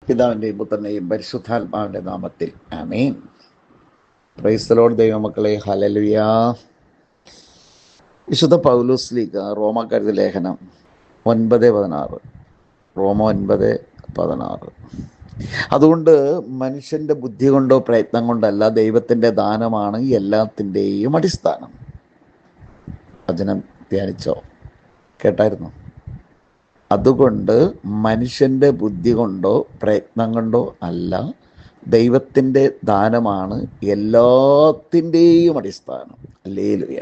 പിതാവിൻ്റെയും പുത്രൻ്റെയും പരിശുദ്ധാത്മാവിൻ്റെ നാമത്തിൽ ആമേൻ. Praise the lord. ദൈവമക്കളെ, ഹല്ലേലൂയ. വിശുദ്ധ പൗലോസ് ലീഗ റോമാക്കാരുടെ ലേഖനം 9:16, റോമ 9:16. അതുകൊണ്ട് മനുഷ്യൻ്റെ ബുദ്ധി കൊണ്ടോ പ്രയത്നം കൊണ്ടല്ല, ദൈവത്തിൻ്റെ ദാനമാണ് എല്ലാത്തിൻ്റെയും അടിസ്ഥാനം. വചനം ധ്യാനിച്ചോ? കേട്ടായിരുന്നു? അതുകൊണ്ട് മനുഷ്യൻ്റെ ബുദ്ധി കൊണ്ടോ പ്രയത്നം കൊണ്ടോ അല്ല, ദൈവത്തിൻ്റെ ദാനമാണ് എല്ലാത്തിൻ്റെയും അടിസ്ഥാനം. ഹല്ലേലൂയ.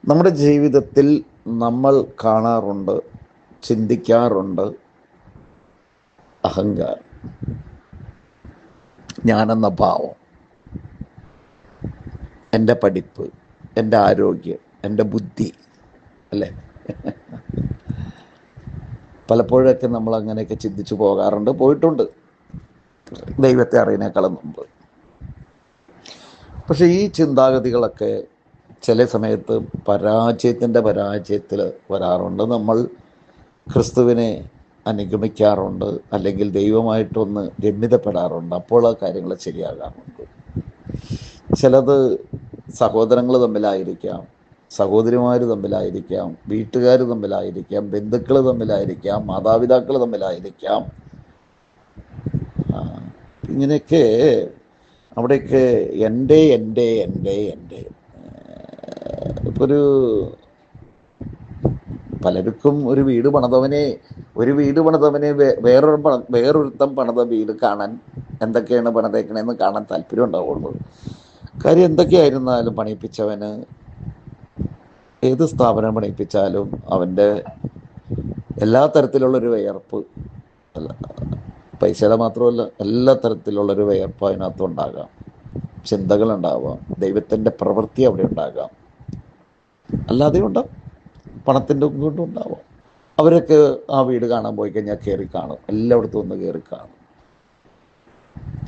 നമ്മുടെ ജീവിതത്തിൽ നമ്മൾ കാണാറുണ്ട്, ചിന്തിക്കാറുണ്ട്, അഹങ്കാരം, ഞാനെന്ന ഭാവം, എൻ്റെ പഠിപ്പ്, എൻ്റെ ആരോഗ്യം, എൻ്റെ ബുദ്ധി, അല്ലേ? പലപ്പോഴൊക്കെ നമ്മൾ അങ്ങനെയൊക്കെ ചിന്തിച്ചു പോയിട്ടുണ്ട്, ദൈവത്തെ അറിയുന്നേക്കാളും മുമ്പ്. പക്ഷെ ഈ ചിന്താഗതികളൊക്കെ ചില സമയത്ത് പരാജയത്തിൽ വരാറുണ്ട്. നമ്മൾ ക്രിസ്തുവിനെ അനുഗമിക്കാറുണ്ട്, അല്ലെങ്കിൽ ദൈവമായിട്ടൊന്ന് രമ്യതപ്പെടാറുണ്ട്. അപ്പോൾ ആ കാര്യങ്ങൾ ശരിയാകാറുണ്ട്. ചിലത് സഹോദരങ്ങൾ തമ്മിലായിരിക്കാം, സഹോദരിമാർ തമ്മിലായിരിക്കാം, വീട്ടുകാർ തമ്മിലായിരിക്കാം, ബന്ധുക്കൾ തമ്മിലായിരിക്കാം, മാതാപിതാക്കൾ തമ്മിലായിരിക്കാം. ഇങ്ങനെയൊക്കെ അവിടെയൊക്കെ എൻ്റെ ഇപ്പോൾ പലർക്കും ഒരു വീട് പണിതവനെ വേറൊരുത്തം പണിത വീട് കാണാൻ, എന്തൊക്കെയാണ് പണിതേക്കണേന്ന് കാണാൻ താല്പര്യം ഉണ്ടാവുള്ളൂ. കാര്യം എന്തൊക്കെയായിരുന്നാലും പണിയിപ്പിച്ചവന്, ഏത് സ്ഥാപനം പണിയിപ്പിച്ചാലും അവൻ്റെ എല്ലാ തരത്തിലുള്ളൊരു വിയർപ്പ്, പൈസയുടെ മാത്രമല്ല, എല്ലാ തരത്തിലുള്ളൊരു വിയർപ്പ് അതിനകത്ത് ഉണ്ടാകാം, ചിന്തകളുണ്ടാവാം, ദൈവത്തിൻ്റെ പ്രവൃത്തി അവിടെ ഉണ്ടാകാം, അല്ലാതെ ഉണ്ടാവും, പണത്തിൻ്റെ കൊണ്ടും ഉണ്ടാവാം. അവരൊക്കെ ആ വീട് കാണാൻ പോയി കഴിഞ്ഞാൽ കയറി കാണും, എല്ലായിടത്തും ഒന്ന് കയറി കാണും.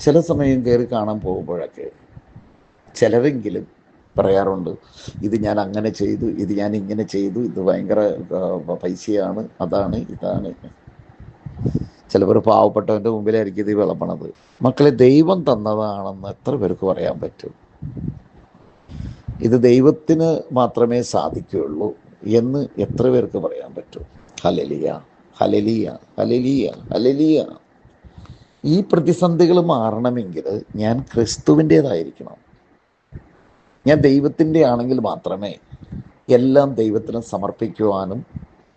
ചില സമയം കയറി കാണാൻ പോകുമ്പോഴൊക്കെ ചിലരെങ്കിലും പറയാറുണ്ട്, ഇത് ഞാൻ അങ്ങനെ ചെയ്തു, ഇത് ഞാൻ ഇങ്ങനെ ചെയ്തു, ഇത് ഭയങ്കര പൈസയാണ്, അതാണ് ഇതാണ്. ചിലവർ പാവപ്പെട്ടവൻ്റെ മുമ്പിലായിരിക്കും ഇത് വിളമ്പണത്. മക്കളെ, ദൈവം തന്നതാണെന്ന് എത്ര പേർക്ക് പറയാൻ പറ്റും? ഇത് ദൈവത്തിന് മാത്രമേ സാധിക്കുകയുള്ളൂ എന്ന് എത്ര പേർക്ക് പറയാൻ പറ്റും? Hallelujah, hallelujah, hallelujah, hallelujah. ഈ പ്രതിസന്ധികൾ മാറണമെങ്കിൽ ഞാൻ ക്രിസ്തുവിൻ്റേതായിരിക്കണം. ഞാൻ ദൈവത്തിൻ്റെ ആണെങ്കിൽ മാത്രമേ എല്ലാം ദൈവത്തിന് സമർപ്പിക്കുവാനും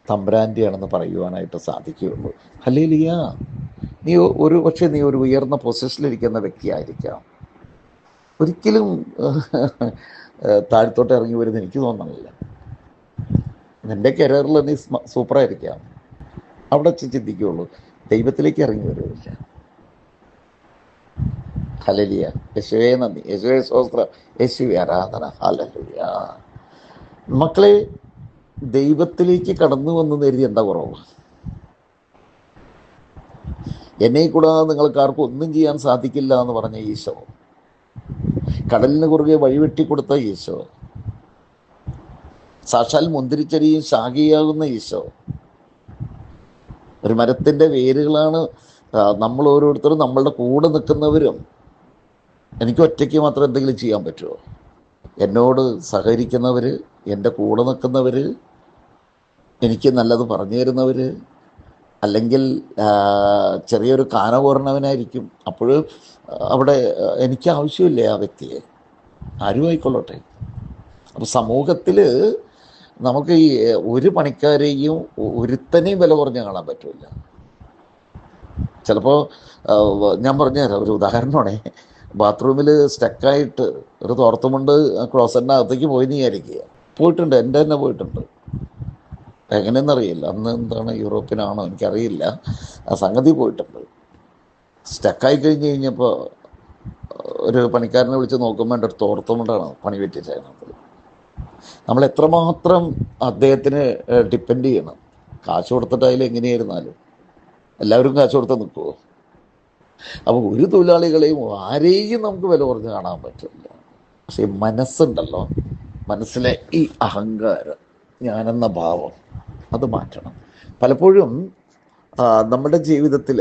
തമ്പുരാൻ്റെ ആണെന്ന് പറയുവാനായിട്ട് സാധിക്കുകയുള്ളൂ. ഹല്ലേലൂയ. നീ ഒരു ഉയർന്ന പൊസിഷനിലിരിക്കുന്ന വ്യക്തിയായിരിക്കാം, ഒരിക്കലും താഴത്തോട്ട് ഇറങ്ങി വരുന്ന എനിക്ക് തോന്നണില്ല. നിൻ്റെ കരിയറിൽ നീ സൂപ്പറായിരിക്കാം, അവിടെ ചിന്തിക്കുകയുള്ളൂ, ദൈവത്തിലേക്ക് ഇറങ്ങി വരുന്നില്ല. ഹല്ലേലൂയ. യേശുവേ നന്ദി, യേശുവേ സ്തോത്രം, യേശുവേ ആരാധന. ഹല്ലേലൂയ. മക്കളെ, ദൈവത്തിലേക്ക് കടന്നു വന്നു നേരി എന്താ കുറവ്? എന്നെ കൂടാതെ നിങ്ങൾക്ക് ആർക്കും ഒന്നും ചെയ്യാൻ സാധിക്കില്ല എന്ന് പറഞ്ഞ ഈശോ, കടലിന് കുറുകെ വഴിവെട്ടിക്കൊടുത്ത ഈശോ, സാക്ഷാൽ മുന്തിരിച്ചെടിയും ശാഖയാകുന്ന ഈശോ, ഒരു മരത്തിൻ്റെ വേരുകളാണ് നമ്മൾ ഓരോരുത്തരും, നമ്മളുടെ കൂടെ നിൽക്കുന്നവരും. എനിക്ക് ഒറ്റയ്ക്ക് മാത്രം എന്തെങ്കിലും ചെയ്യാൻ പറ്റുമോ? എന്നോട് സഹകരിക്കുന്നവർ, എൻ്റെ കൂടെ നിൽക്കുന്നവർ, എനിക്ക് നല്ലത് പറഞ്ഞു തരുന്നവർ, അല്ലെങ്കിൽ ചെറിയൊരു കാന കോരണവനായിരിക്കും, അപ്പോൾ അവിടെ എനിക്ക് ആവശ്യമില്ലേ ആ വ്യക്തിയെ? ആരും ആയിക്കൊള്ളട്ടെ. അപ്പോൾ സമൂഹത്തിൽ നമുക്ക് ഈ ഒരു പണിക്കാരെയും ഒരുത്തനെയും വില കുറഞ്ഞ് കാണാൻ പറ്റില്ല. ചിലപ്പോൾ ഞാൻ പറഞ്ഞുതരാം, ഒരു ഉദാഹരണമാണേ. ബാത്റൂമിൽ സ്റ്റക്കായിട്ട് ഒരു തോർത്തുമുണ്ട് ക്ലോസറ്റിൻ്റെ അകത്തേക്ക് പോയി വിചാരിക്കുക. പോയിട്ടുണ്ട്, എൻ്റെ തന്നെ പോയിട്ടുണ്ട്. എങ്ങനെയെന്നറിയില്ല, അന്ന് എന്താണ് യൂറോപ്പിനാണോ എനിക്കറിയില്ല, ആ സംഗതി പോയിട്ടുണ്ട്. സ്റ്റക്കായി കഴിഞ്ഞപ്പോൾ ഒരു പണിക്കാരനെ വിളിച്ച് നോക്കുമ്പോൾ എൻ്റെ ഒരു തോർത്തുമുണ്ടാണ് പണി പറ്റിച്ചതിനകത്ത്. നമ്മൾ എത്രമാത്രം അദ്ദേഹത്തിന് ഡിപ്പെൻഡ് ചെയ്യണം. കാശ് കൊടുത്തിട്ടായാലും എങ്ങനെയായിരുന്നാലും എല്ലാവരും കാശ് കൊടുത്ത് നിൽക്കുമോ? അപ്പോൾ ഒരു തൊഴിലാളികളെയും ആരെയും നമുക്ക് വില കുറഞ്ഞ് കാണാൻ പറ്റില്ല. പക്ഷേ മനസ്സുണ്ടല്ലോ, മനസ്സിലെ ഈ അഹങ്കാരം, ഞാനെന്ന ഭാവം, അത് മാറ്റണം. പലപ്പോഴും നമ്മുടെ ജീവിതത്തിൽ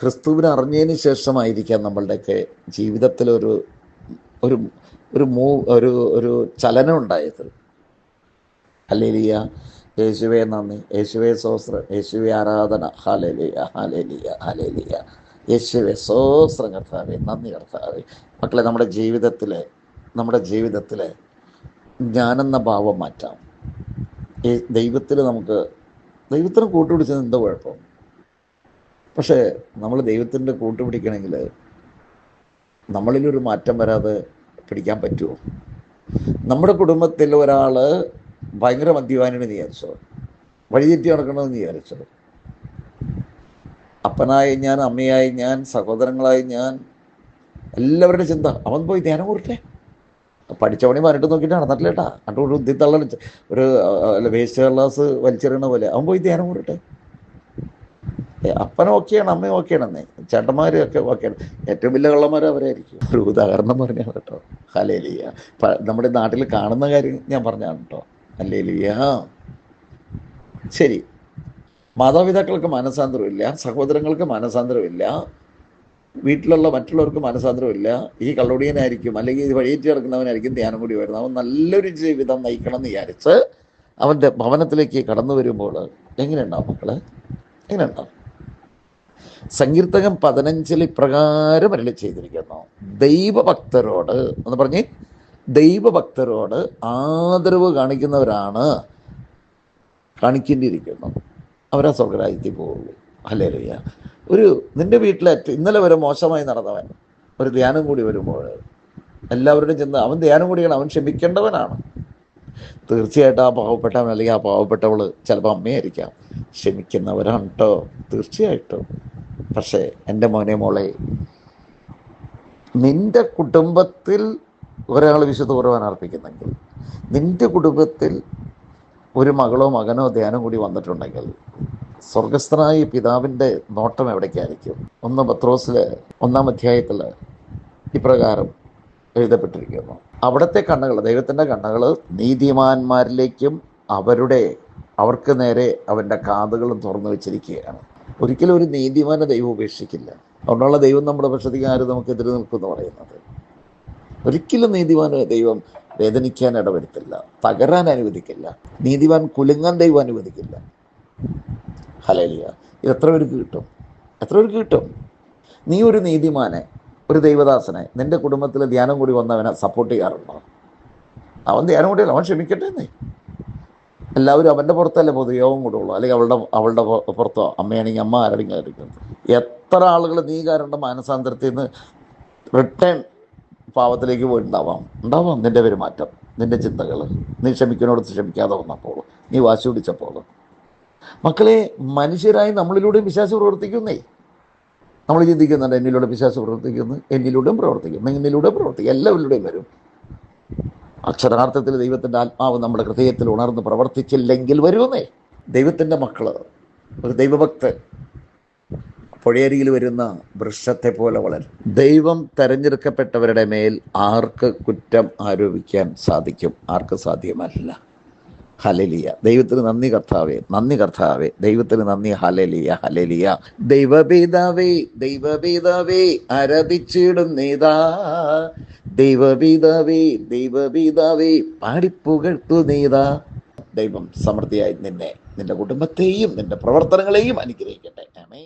ക്രിസ്തുവിനെ അറിഞ്ഞതിന് ശേഷമായിരിക്കാം നമ്മളുടെയൊക്കെ ജീവിതത്തിലൊരു ഒരു ഒരു ഒരു ഒരു ചലനം ഉണ്ടായത്. ഹല്ലേലൂയ, യേശുവേ നന്ദി, യേശുവേ സ്തോത്രം, യേശുവേ ആരാധന, ഹല്ലേലൂയ ഹല്ലേലൂയ ഹല്ലേലൂയ, യേശുവേ സ്തോത്രം കർത്താവേ, നന്ദി കർത്താവേ. മക്കളെ, നമ്മുടെ ജീവിതത്തിൽ ഞാനെന്ന ഭാവം മാറ്റാം. ദൈവത്തിന് കൂട്ടുപിടിച്ചത് എന്താ കുഴപ്പം? പക്ഷേ നമ്മൾ ദൈവത്തിൻ്റെ കൂട്ടുപിടിക്കണമെങ്കിൽ നമ്മളിലൊരു മാറ്റം വരാതെ പിടിക്കാൻ പറ്റുമോ? നമ്മുടെ കുടുംബത്തിൽ ഒരാൾ ഭയങ്കര മദ്യപാനെന്ന് വിചാരിച്ചോ, വഴിതെറ്റി നടക്കണമെന്ന് വിചാരിച്ചോ, അപ്പനായി ഞാൻ, അമ്മയായി ഞാൻ, സഹോദരങ്ങളായി ഞാൻ, എല്ലാവരുടെ ചിന്ത അവൻ പോയി ധ്യാനം കൂടട്ടെ, പഠിച്ച പണി പറഞ്ഞിട്ട് നോക്കിയിട്ട് നടന്നിട്ടില്ലേട്ടാ, അട്ടോട് ഉദ്യത്തള്ള ഒരു വേസ്റ്റ് കള്ളാസ് വലിച്ചെറിയണ പോലെ അവൻ പോയി ധ്യാനം കൂടട്ടെ. അപ്പനും ഓക്കെയാണ്, അമ്മയും ഓക്കെയാണെന്നേ, ചേട്ടന്മാരും ഒക്കെ ഓക്കെയാണ്. ഏറ്റവും വലിയ കള്ളന്മാർ അവരായിരിക്കും. ഒരു ഉദാഹരണം പറഞ്ഞാണ് കേട്ടോ. ഹല്ലേലൂയ. നമ്മുടെ നാട്ടിൽ കാണുന്ന കാര്യം ഞാൻ പറഞ്ഞാണ് കേട്ടോ. ഹല്ലേലൂയ. ശരി, മാതാപിതാക്കൾക്ക് മാനസാന്തരമില്ല, സഹോദരങ്ങൾക്ക് മാനസാന്തരമില്ല, വീട്ടിലുള്ള മറ്റുള്ളവർക്ക് മാനസാന്തരമില്ല. ഈ കള്ളുടിയനായിരിക്കും അല്ലെങ്കിൽ ഇത് വഴിയേറ്റി കിടക്കുന്നവനായിരിക്കും ധ്യാനം കൂടി വരുന്നത്. അവൻ നല്ലൊരു ജീവിതം നയിക്കണം എന്ന് വിചാരിച്ച് അവൻ്റെ ഭവനത്തിലേക്ക് കടന്നു വരുമ്പോൾ എങ്ങനെയുണ്ടാവും മക്കള്? എങ്ങനെയുണ്ടാവും? സങ്കീർത്തകൻ 15 ഇപ്രകാരം അരുളി ചെയ്തിരിക്കുന്നു, ദൈവഭക്തരോട് എന്ന് പറഞ്ഞ്, ദൈവഭക്തരോട് ആദരവ് കാണിക്കേണ്ടിയിരിക്കുന്നു, അവരാ സ്വർഗ്ഗരാജ്യത്തിൽ പോകുള്ളൂ. ഹല്ലേലൂയ. നിന്റെ വീട്ടിലെ ഇന്നലെ വരെ മോശമായി നടന്നവൻ ഒരു ധ്യാനം കൂടി വരുമ്പോൾ എല്ലാവരുടെയും ചിന്ത അവൻ ധ്യാനം കൂടിയാണ്, അവൻ ക്ഷമിക്കേണ്ടവനാണ്. തീർച്ചയായിട്ടും ആ പാവപ്പെട്ടവൻ അല്ലെങ്കിൽ ആ പാവപ്പെട്ടവൾ ചിലപ്പോൾ അമ്മയായിരിക്കാം, ക്ഷമിക്കുന്നവരാണ് കേട്ടോ, തീർച്ചയായിട്ടും. പക്ഷേ എൻ്റെ മോനെ മോളെ, നിന്റെ കുടുംബത്തിൽ ഒരാൾ വിശുദ്ധ കുർബാന അർപ്പിക്കുന്നെങ്കിൽ, നിന്റെ കുടുംബത്തിൽ ഒരു മകളോ മകനോ ധ്യാനം കൂടി വന്നിട്ടുണ്ടെങ്കിൽ, സ്വർഗസ്ഥനായ പിതാവിൻ്റെ നോട്ടം എവിടേക്കായിരിക്കും? 1 പത്രോസിലെ 1-ാം അധ്യായത്തിൽ ഇപ്രകാരം എഴുതപ്പെട്ടിരിക്കുന്നു, അവിടുത്തെ കണ്ണുകൾ, ദൈവത്തിൻ്റെ കണ്ണുകൾ നീതിമാന്മാരിലേക്കും അവർക്ക് നേരെ അവൻ്റെ കാതുകളും തുറന്നു വെച്ചിരിക്കുകയാണ്. ഒരിക്കലും ഒരു നീതിമാനെ ദൈവം ഉപേക്ഷിക്കില്ല. അതുകൊണ്ടുള്ള ദൈവം നമ്മുടെ പക്ഷത്തേക്ക് ആരും നമുക്കെതിരെ നിൽക്കുമെന്ന് പറയുന്നത്. ഒരിക്കലും നീതിമാനെ ദൈവം വേദനിക്കാൻ ഇടവരുത്തില്ല, തകരാൻ അനുവദിക്കില്ല, നീതിമാൻ കുലുങ്ങാൻ ദൈവം അനുവദിക്കില്ല. ഹല്ലേലൂയ. ഇത് എത്ര പേർക്ക് കിട്ടും? നീ ഒരു നീതിമാനെ, ഒരു ദൈവദാസനെ നിന്റെ കുടുംബത്തിൽ ധ്യാനം കൂടി വന്നവനെ സപ്പോർട്ട് ചെയ്യാറുണ്ടോ? അവൻ ധ്യാനം കൂടിയല്ല, അവൻ ക്ഷമിക്കട്ടെ എന്നേ. എല്ലാവരും അവൻ്റെ പുറത്തല്ലേ പൊതുയോഗം കൂടുള്ളൂ, അല്ലെങ്കിൽ അവളുടെ പുറത്തോ, അമ്മയാണെങ്കിൽ അമ്മ ആരടിങ്ങ ആയിരിക്കുന്നത്. എത്ര ആളുകൾ നീ കാരണം മാനസാന്തരത്തിൽ നിന്ന് റിട്ടേൺ പാവത്തിലേക്ക് പോയിട്ടുണ്ടാവാം നിന്റെ പെരുമാറ്റം, നിന്റെ ചിന്തകൾ, നീ ക്ഷമിക്കുന്നോടത്ത് ക്ഷമിക്കാതെ വന്നപ്പോൾ, നീ വാശി പിടിച്ചപ്പോൾ. മക്കളെ, മനുഷ്യരായി നമ്മളിലൂടെയും പിശാച് പ്രവർത്തിക്കുന്നേ. നമ്മൾ ചിന്തിക്കുന്നുണ്ട് എന്നിലൂടെ പിശാച് പ്രവർത്തിക്കുന്നു, എന്നിലൂടെയും പ്രവർത്തിക്കും, എല്ലാവരിലൂടെയും വരും. അക്ഷരാർത്ഥത്തിൽ ദൈവത്തിൻ്റെ ആത്മാവ് നമ്മുടെ ഹൃദയത്തിൽ ഉണർന്ന് പ്രവർത്തിച്ചില്ലെങ്കിൽ വരുമെന്നേ. ദൈവത്തിൻ്റെ മക്കൾ, ഒരു ദൈവഭക്തൻ പുഴയരികിൽ വരുന്ന വൃക്ഷത്തെ പോലെ വളരും. ദൈവം തെരഞ്ഞെടുക്കപ്പെട്ടവരുടെ മേൽ ആർക്ക് കുറ്റം ആരോപിക്കാൻ സാധിക്കും? ആർക്ക് സാധ്യമല്ല. ഹല്ലേലൂയ. ദൈവത്തിന് നന്ദി കർത്താവേ, ദൈവത്തിന് നന്ദി. ഹല്ലേലൂയ. ദൈവപിതാവേ ആരാധിച്ചിടും നീതാ, ദൈവപിതാവേ പാടിപ്പുകഴ്ത്തു നീതാ. ദൈവം സമൃദ്ധിയായി നിന്റെ കുടുംബത്തെയും നിന്റെ പ്രവർത്തനങ്ങളെയും അനുഗ്രഹിക്കട്ടെ. ആമേൻ.